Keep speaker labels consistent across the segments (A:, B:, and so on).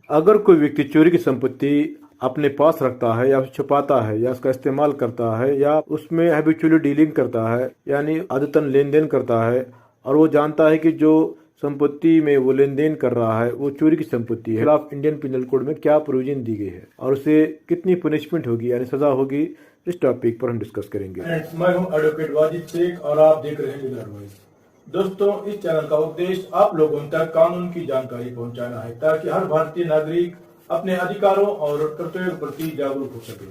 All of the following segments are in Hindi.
A: अगर कोई व्यक्ति चोरी की संपत्ति अपने पास रखता है या छुपाता है या उसका इस्तेमाल करता है या उसमें हैबिचुअली डीलिंग करता है यानी आदतन लेन देन करता है और वो जानता है कि जो संपत्ति में वो लेन देन कर रहा है वो चोरी की संपत्ति है, खिलाफ इंडियन पिनल कोड में क्या प्रोविजन दी गई है और उसे कितनी पनिशमेंट होगी यानी सजा होगी, इस टॉपिक पर हम डिस्कस करेंगे।
B: मैं हूं एडवोकेट वाजिद शेख और आप देख रहे हैं लीगल एडवाइस। दोस्तों, इस चैनल का उद्देश्य आप लोगों तक कानून की जानकारी पहुंचाना है ताकि हर भारतीय नागरिक अपने अधिकारों और कर्तव्यों के प्रति जागरूक हो सके।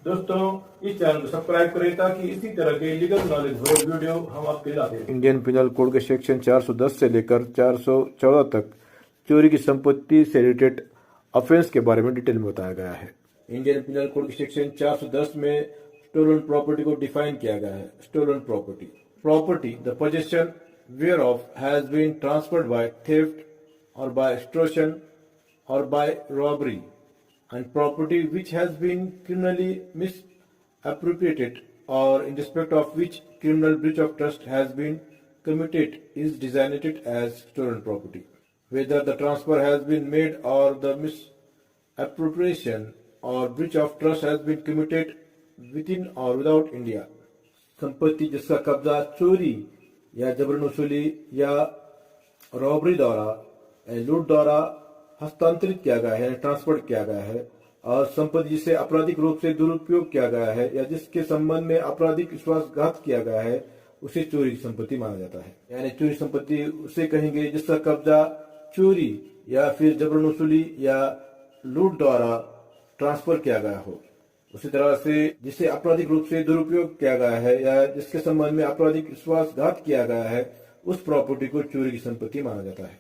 B: दोस्तों, इस चैनल को सब्सक्राइब करें ताकि इसी तरह के लीगल नॉलेज भरे वीडियो हम आपके लाते हैं।
A: इंडियन पिनल कोड के सेक्शन 410 से लेकर 414 तक चोरी की संपत्ति से रिलेटेड ऑफेंस के बारे में डिटेल में बताया गया है। इंडियन पिनल कोड के सेक्शन 410 में स्टोलन प्रॉपर्टी को डिफाइन किया गया है। Stolen property the possession whereof has been transferred by theft or by extortion or by robbery, and property which has been criminally misappropriated or in respect of which criminal breach of trust has been committed is designated as stolen property, whether the transfer has been made or the misappropriation or breach of trust has been committed within or without India। संपत्ति जिसका कब्जा चोरी या जबरन वसूली या रॉबरी द्वारा लूट द्वारा हस्तांतरित किया गया है, ट्रांसफर किया गया है, और संपत्ति जिसे आपराधिक रूप से दुरुपयोग किया गया है या जिसके संबंध में आपराधिक विश्वासघात किया गया है उसे चोरी की संपत्ति माना जाता है। यानी चोरी संपत्ति उसे कहेंगे जिसका कब्जा चोरी या फिर जबरन वसूली या लूट द्वारा ट्रांसफर किया गया हो। उसी तरह से जिसे आपराधिक रूप से दुरुपयोग किया गया है या जिसके संबंध में आपराधिक विश्वासघात किया गया है उस प्रॉपर्टी को चोरी की संपत्ति माना जाता है।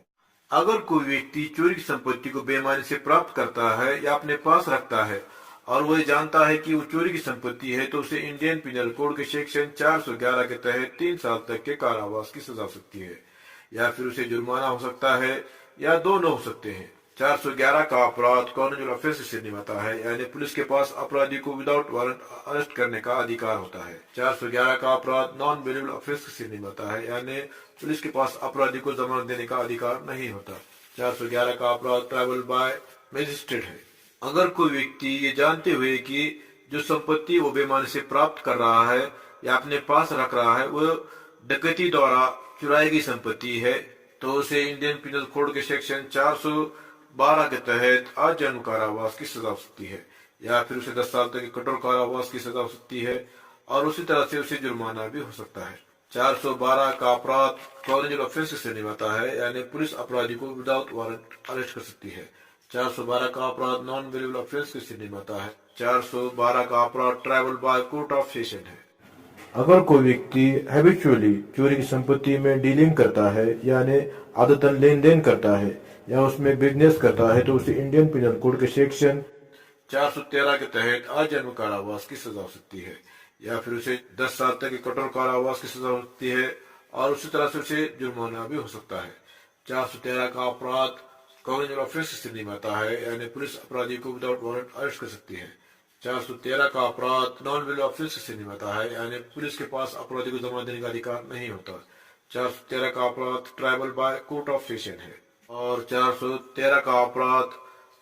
A: अगर कोई व्यक्ति चोरी की संपत्ति को बेईमानी से प्राप्त करता है या अपने पास रखता है और वह जानता है कि वो चोरी की संपत्ति है तो उसे इंडियन पिनल कोड के सेक्शन 411 के तहत 3 साल तक के कारावास की सजा हो सकती है या फिर उसे जुर्माना हो सकता है या दोनों हो सकते हैं। 411 का अपराध कॉर्नियल ऑफेंस से निभाता है, यानी पुलिस के पास अपराधी को विदाउट वारंट अरेस्ट करने का अधिकार होता है। 411 का अपराध नॉन बेलेबल ऑफेंस से निभाता है, यानी पुलिस के पास अपराधी को जमानत देने का अधिकार नहीं होता। 411 का अपराध ट्राइबल बाय मजिस्ट्रेट है। अगर कोई व्यक्ति ये जानते हुए कि जो संपत्ति वो बेईमानी से प्राप्त कर रहा है या अपने पास रख रहा है वो डकैती द्वारा चुराई गई संपत्ति है तो उसे इंडियन पिनल कोड के सेक्शन 412 के तहत आजीवन कारावास की सजा हो सकती है या फिर उसे 10 साल तक की कठोर कारावास की सजा हो सकती है और उसी तरह से उसे जुर्माना भी हो सकता है। 412 का अपराध कॉर्नियल ऑफेंस से निभाता है, यानी पुलिस अपराधी को विदाउट वारंट अरेस्ट कर सकती है। 412 का अपराध नॉन बेलेबल ऑफेंस से निभाता है। 412 का अपराध tribal by court of session है। अगर कोई व्यक्ति हैबिचुअली चोरी की संपत्ति में डीलिंग करता है यानी आदतन लेन देन करता है या उसमें बिजनेस करता है तो उसे इंडियन पिनल कोड के सेक्शन 413 के तहत आजीवन कारावास की सजा हो सकती है या फिर उसे 10 साल तक की कठोर कारावास की सजा हो सकती है और उसी तरह से उसे जुर्माना भी हो सकता है। 413 का अपराध कॉर्नियल ऑफेंस से निभाता है, यानी पुलिस अपराधी को विदाउट वारंट अरेस्ट कर सकती है। 413 का अपराध नॉन बेलेबल ऑफेंस से निभाता है, यानी पुलिस के पास अपराधी को जमानत देने का अधिकार नहीं होता। 413 का अपराध tribal by court of session है और 413 का अपराध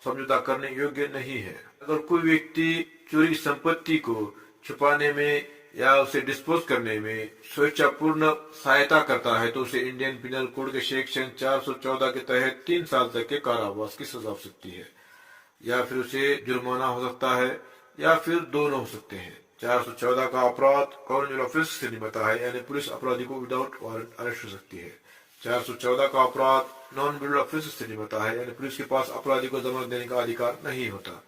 A: समझौता करने योग्य नहीं है। अगर कोई व्यक्ति चोरी की संपत्ति को छुपाने में या उसे डिस्पोज करने में स्वेच्छापूर्ण सहायता करता है तो उसे इंडियन पिनल कोड के सेक्शन 414 के तहत 3 साल तक के कारावास की सजा हो सकती है या फिर उसे जुर्माना हो सकता है या फिर दोनों हो सकते हैं। 414 का अपराध कॉर्नियल ऑफेंस से निभाता है, यानी पुलिस अपराधी को विदाउट वारंट अरेस्ट कर सकती है। 414 का अपराध नॉन बेलेबल ऑफेंस से निभाता है, यानी पुलिस के पास अपराधी को जमानत देने का अधिकार नहीं होता।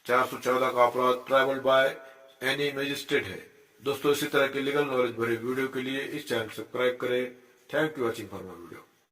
A: 414 का अपराध ट्राइबल बाय एनी मजिस्ट्रेट है। दोस्तों, इसी तरह के लीगल नॉलेज भरे वीडियो के लिए इस चैनल को सब्सक्राइब करें। Thank you watching for my video.